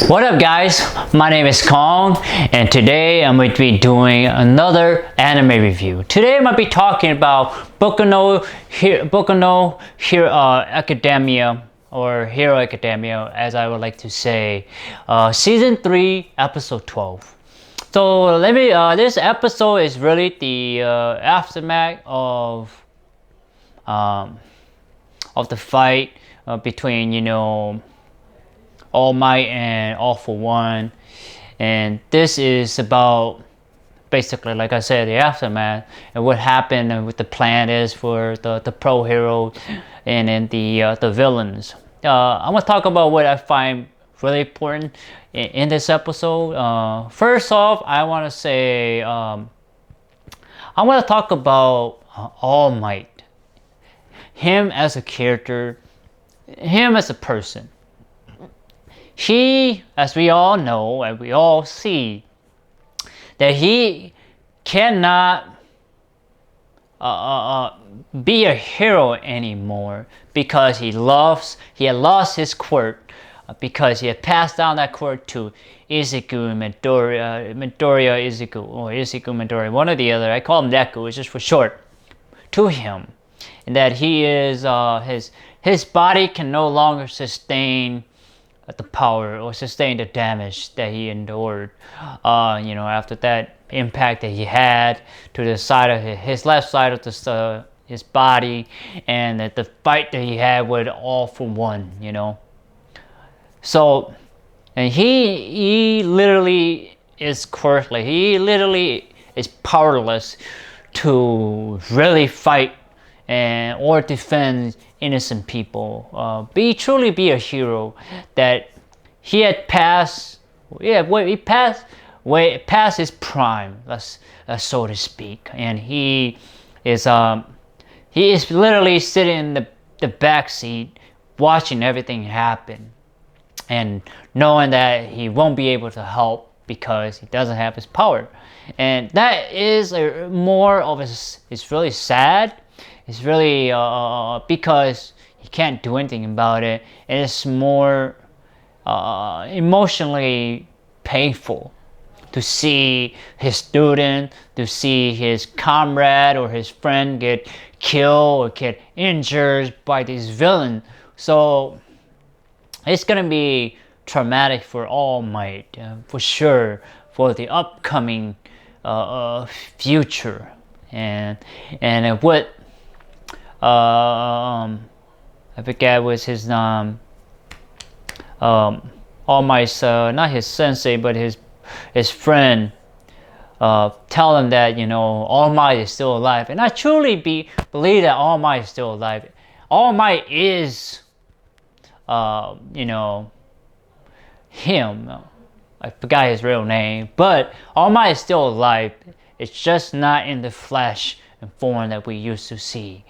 What up guys, my name is Kong and today I'm going to be doing another anime review. Today I'm going to be talking about Boku no Hero Academia, or Hero Academia as I would like to say, Season 3 Episode 12. So this episode is really the aftermath of the fight between, All Might and All for One, and this is about basically, like I said, the aftermath and what happened and what the plan is for the pro hero and then the villains. I'm gonna talk about what I find really important in this episode. First off, I want to say I want to talk about All Might, him as a character, him as a person. He, as we all know and we all see, that he cannot be a hero anymore because he had lost his quirk, because he had passed down that quirk to Izuku and Midoriya Izuku, or Izuku Midoriya, one or the other. I call him Deku, it's just for short, to him. And that he is, his body can no longer sustain the power or sustain the damage that he endured, after that impact that he had to the side of his left side of his body, and the fight that he had with All for One, So, and he literally is quirkless. He literally is powerless to really fight or defend innocent people, truly be a hero. That he had passed, he passed way past his prime, so to speak, and he is literally sitting in the back seat, watching everything happen, and knowing that he won't be able to help because he doesn't have his power, and that is more of it's really sad. It's really because he can't do anything about it, and it's more emotionally painful to see his student, to see his comrade or his friend get killed or get injured by this villain. So it's gonna be traumatic for All Might, for sure, for the upcoming future, and what I forget was his All Might's not his sensei but his friend tell him that All Might is still alive, and I truly believe that All Might is still alive. All Might is him. I forgot his real name, but All Might is still alive. It's just not in the flesh and form that we used to see.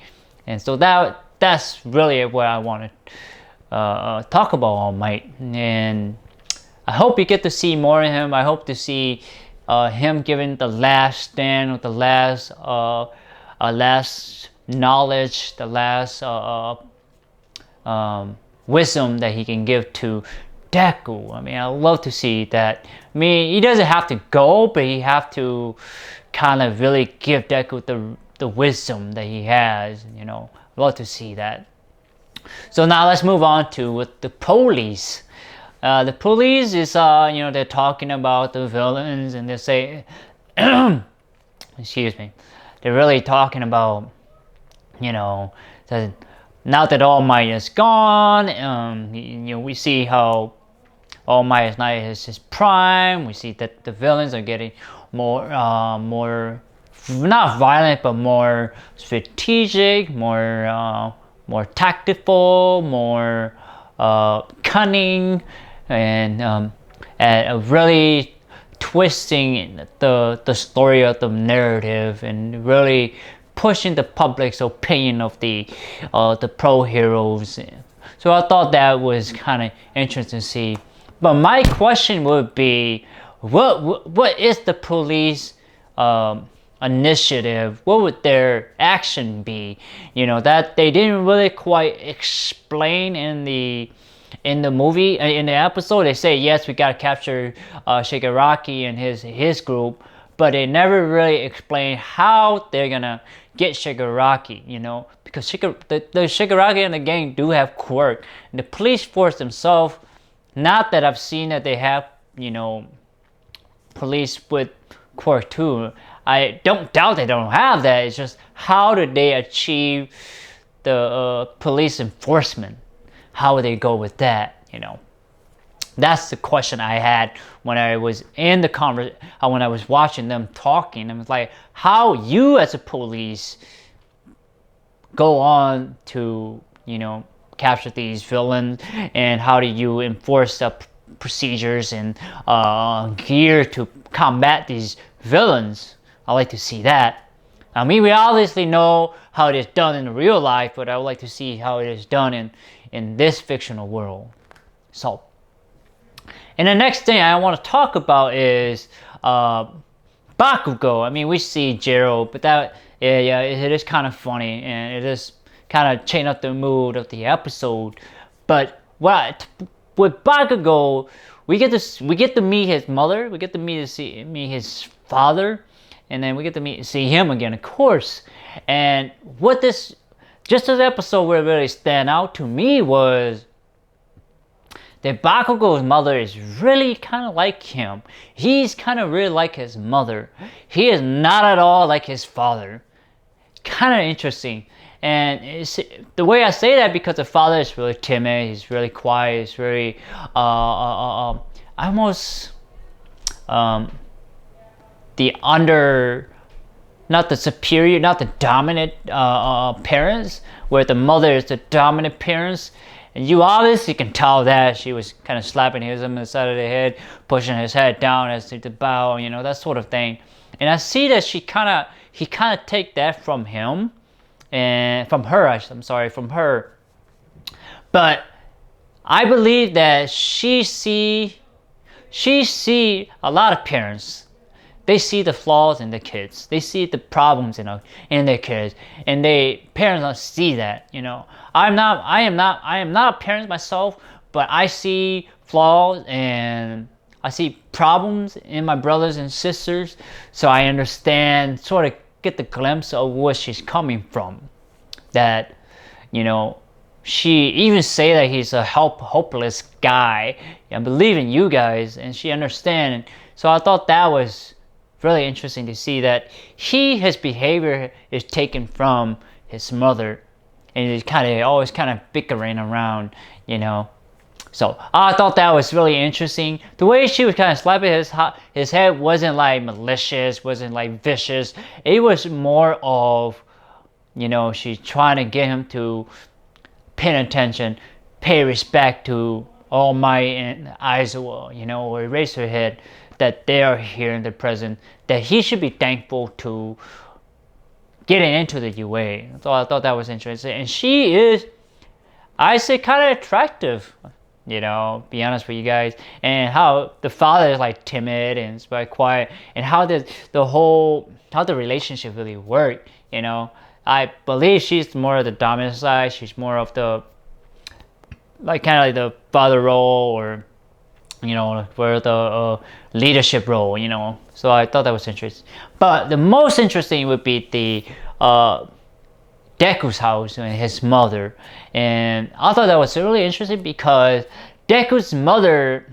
And so that's really what I want to talk about All Might, and I hope you get to see more of him. I hope to see him giving the last stand, with the last knowledge, the last wisdom that he can give to Deku. I mean, I love to see that. I mean, he doesn't have to go, but he have to kind of really give Deku the wisdom that he has. I'd love to see that. So now let's move on to with the police. The police is they're talking about the villains, and they say excuse me, they're really talking about that now that All Might is gone, we see how All Might is not his prime. We see that the villains are getting more not violent, but more strategic, more tactful, more cunning, and really twisting the story of the narrative, and really pushing the public's opinion of the pro heroes. So I thought that was kind of interesting to see. But my question would be, what is the police initiative? What would their action be? That they didn't really quite explain in the in the movie, in the episode, they say yes, we gotta capture Shigaraki and his group, but they never really explain how they're gonna get Shigaraki, you know, because the Shigaraki and the gang do have quirk. And the police force themselves, not that I've seen that they have, you know, police with quirk too. I don't doubt they don't have that. It's just how did they achieve the police enforcement? How would they go with that? You know, that's the question I had when I was in the when I was watching them talking. I was like, how you as a police go on to, you know, capture these villains, and how do you enforce the procedures and gear to combat these villains? I like to see that. I mean, we obviously know how it is done in real life, but I would like to see how it is done in this fictional world. So, and the next thing I want to talk about is Bakugo. I mean, we see Jiro, but that, yeah, it is kind of funny, and it is kind of change up the mood of the episode. But with Bakugo, we get to meet his mother, we get to meet his father, and then we get to see him again, of course. And what this episode where it really stand out to me was that Bakugo's mother is really kind of like him. He's kind of really like his mother. He is not at all like his father. Kind of interesting. And the way I say that because the father is really timid, he's really quiet, he's very almost not the superior, not the dominant parents, where the mother is the dominant parents. And you obviously can tell that she was kind of slapping him on the side of the head, pushing his head down as to bow, you know, that sort of thing. And I see that he kind of take that from him, and from her, from her. But I believe that she see a lot of parents. They see the flaws in the kids. They see the problems in their kids, and parents don't see that. You know, I am not a parent myself, but I see flaws and I see problems in my brothers and sisters, so I understand, sort of get the glimpse of where she's coming from. That, you know, she even say that he's a hopeless guy. I believe in you guys, and she understand. So I thought that was really interesting to see that his behavior is taken from his mother, and he's always kind of bickering around, you know. So I thought that was really interesting. The way she was kind of slapping his head wasn't like malicious, wasn't like vicious. It was more of, you know, she's trying to get him to pay attention, pay respect to All Might and Aizawa, you know, or raise her head, that they are here in the present, that he should be thankful to getting into the UA. So I thought that was interesting. And she is, I say, kind of attractive, you know, be honest with you guys. And how the father is like timid and it's very quiet, and how the relationship really worked, you know. I believe she's more of the dominant side. She's more of the, like, kind of like the father role, or, you know, for the leadership role, you know. So I thought that was interesting. But the most interesting would be the Deku's house and his mother. And I thought that was really interesting because Deku's mother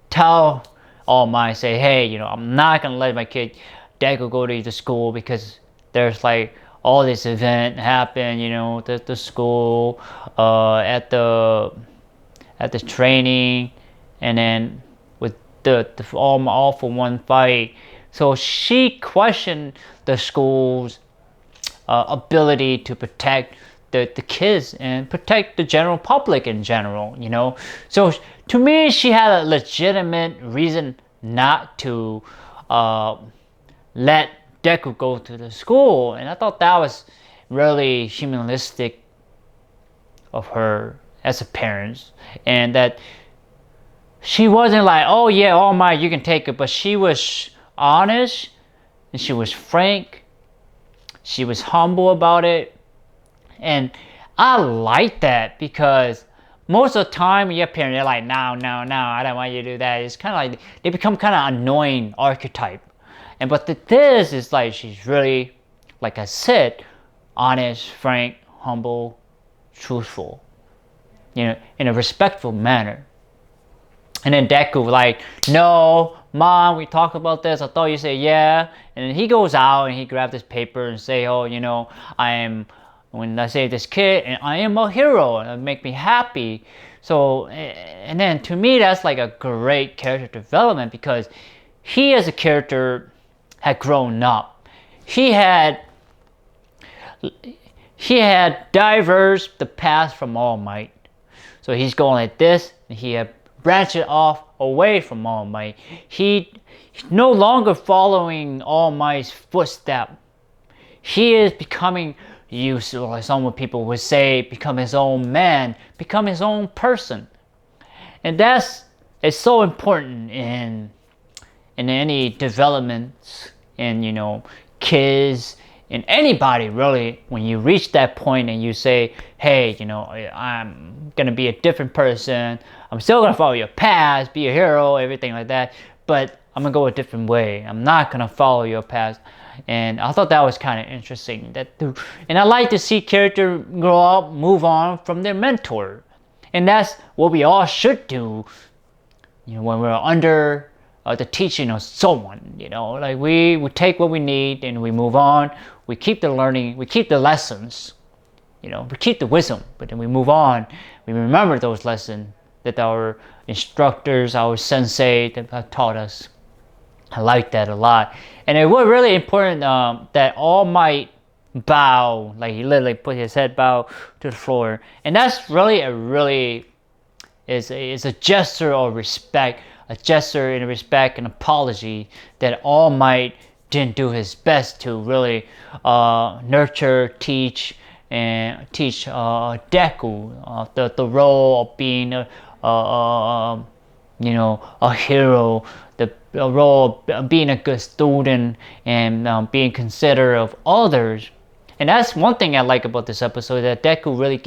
tell All Might, say, hey, you know, I'm not gonna let my kid Deku go to the school because there's like all this event happen, you know, the school, at the training, and then with the all for one fight. So she questioned the school's ability to protect the kids and protect the general public in general, you know. So to me, she had a legitimate reason not to let Deku go to the school, and I thought that was really humanistic of her as a parent, and that she wasn't like, oh yeah, All Might, you can take it, but she was honest, and she was frank, she was humble about it. And I like that because most of the time your parents, they're like, no, no, no, I don't want you to do that. It's kind of like they become kind of annoying archetype. And but this is like she's really, like I said, honest, frank, humble, truthful, in a respectful manner. And then Deku like, no, mom, we talked about this. I thought you said yeah. And then he goes out and he grabs this paper and say, oh, when I save this kid, and I am a hero, and it make me happy. So, and then to me, that's like a great character development because he as a character had grown up. He had diverged the path from All Might. So he's going like this, and he had branched off away from All Might. He's no longer following All Might's footsteps. He is becoming useful, like some people would say, become his own man, become his own person. And that's so important in any developments in kids, in anybody really. When you reach that point and you say, hey, I'm gonna be a different person, I'm still gonna follow your path, be a hero, everything like that, but I'm gonna go a different way. I'm not gonna follow your path. And I thought that was kind of interesting. And I like to see characters grow up, move on from their mentor. And that's what we all should do when we're under the teaching of someone. Like we take what we need and we move on. We keep the learning, we keep the lessons, we keep the wisdom, but then we move on. We remember those lessons that our instructors, our sensei that have taught us. I like that a lot. And it was really important that All Might bow, like he literally put his head bow to the floor. And that's really is a gesture of respect, a gesture in respect and apology that All Might didn't do his best to really nurture, teach Deku the role of being a hero, the role of being a good student and being considerate of others. And that's one thing I like about this episode, that Deku really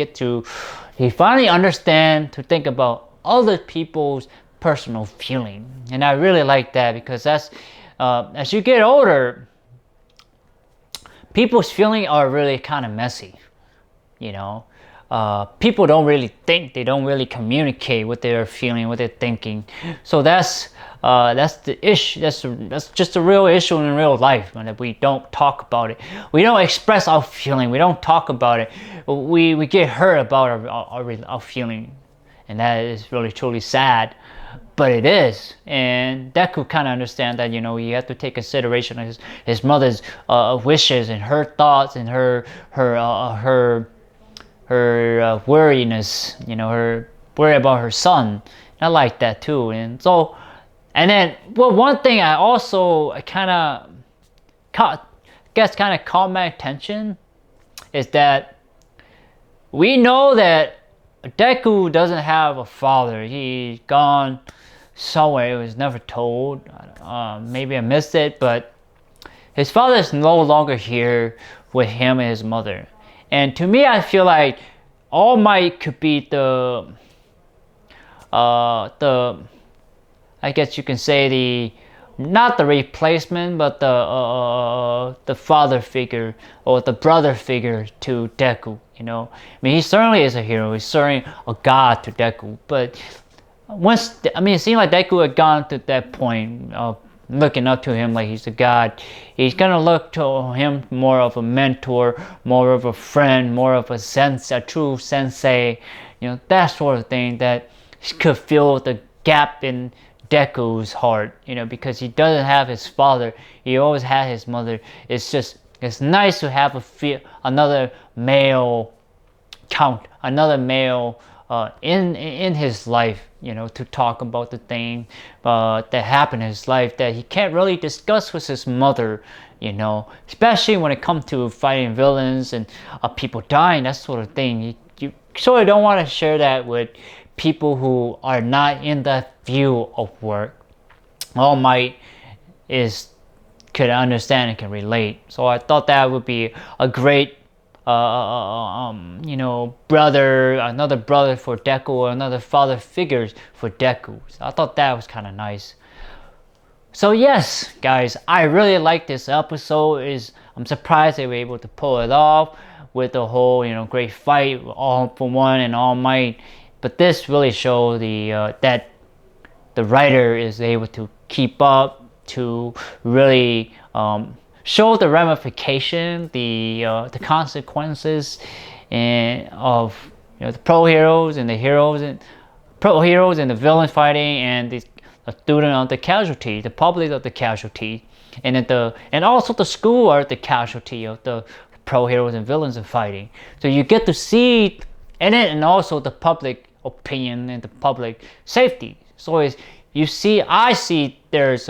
he finally understand to think about other people's personal feeling. And I really like that because that's, as you get older, people's feelings are really kind of messy, people don't really think, they don't really communicate what they're feeling, what they're thinking. So that's the issue. That's just a real issue in real life, that we don't talk about it. We don't express our feeling. We don't talk about it. We get hurt about our feeling, and that is really truly sad. But it is, and Deku kind of understand that you have to take consideration of his mother's wishes and her thoughts and her worriness, her worry about her son. I like that too. And so, and then, one thing I also kind of caught my attention is that we know that Deku doesn't have a father. He's gone somewhere. It was never told. Maybe I missed it, but his father is no longer here with him and his mother. And to me, I feel like All Might could be the I guess you can say not the replacement, but the father figure or the brother figure to Deku. I mean, he certainly is a hero. He's certainly a god to Deku. But it seemed like Deku had gone to that point of looking up to him like he's a god. He's gonna look to him more of a mentor, more of a friend, more of a true sensei, that sort of thing, that could fill the gap in Deku's heart, because he doesn't have his father. He always had his mother. It's nice to have another male in his life, to talk about the thing that happened in his life that he can't really discuss with his mother, especially when it comes to fighting villains and people dying, that sort of thing. You sort of don't want to share that with people who are not in that field of work. All Might could understand and can relate. So I thought that would be a great you know, another brother for Deku, or another father figures for Deku. So I thought that was kind of nice. So yes, guys, I really like this episode. I'm surprised they were able to pull it off with the whole, you know, great fight, all for one and all might. But this really shows that the writer is able to keep up, to really show the ramification, the consequences, and of, you know, the pro heroes and the heroes and the villains fighting, and the student of the casualty, the public of the casualty, and also the school are the casualty of the pro heroes and villains are fighting. So you get to see in it, and also the public opinion and the public safety. So I see there's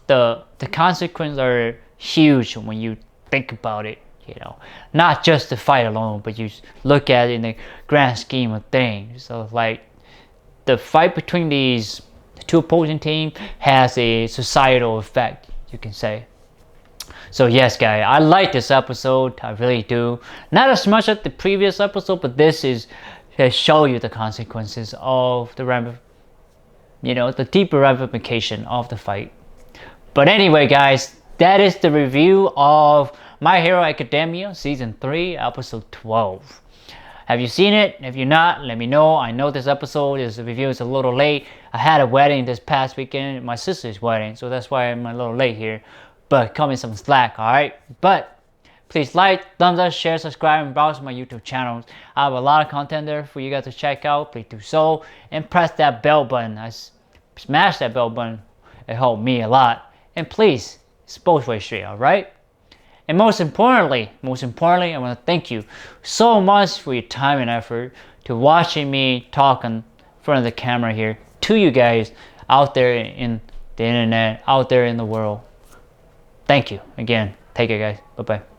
the consequences are huge when you think about it. You know, not just the fight alone, but you look at it in the grand scheme of things. So like the fight between these two opposing teams has a societal effect, you can say. So yes, guys, I like this episode. I really do. Not as much as the previous episode, but this is to show you the consequences of the deeper ramification of the fight. But anyway, guys, that is the review of My Hero Academia Season 3, Episode 12. Have you seen it? If you're not, let me know. I know this review is a little late. I had a wedding this past weekend, my sister's wedding, so that's why I'm a little late here. But cut me some slack, alright? But please like, thumbs up, share, subscribe, and browse my YouTube channels. I have a lot of content there for you guys to check out. Please do so. And press that bell button. Smash that bell button. It helped me a lot. And please, it's both ways straight, alright? And most importantly, I want to thank you so much for your time and effort to watching me talk in front of the camera here to you guys out there in the internet, out there in the world. Thank you again. Take care, guys. Bye-bye.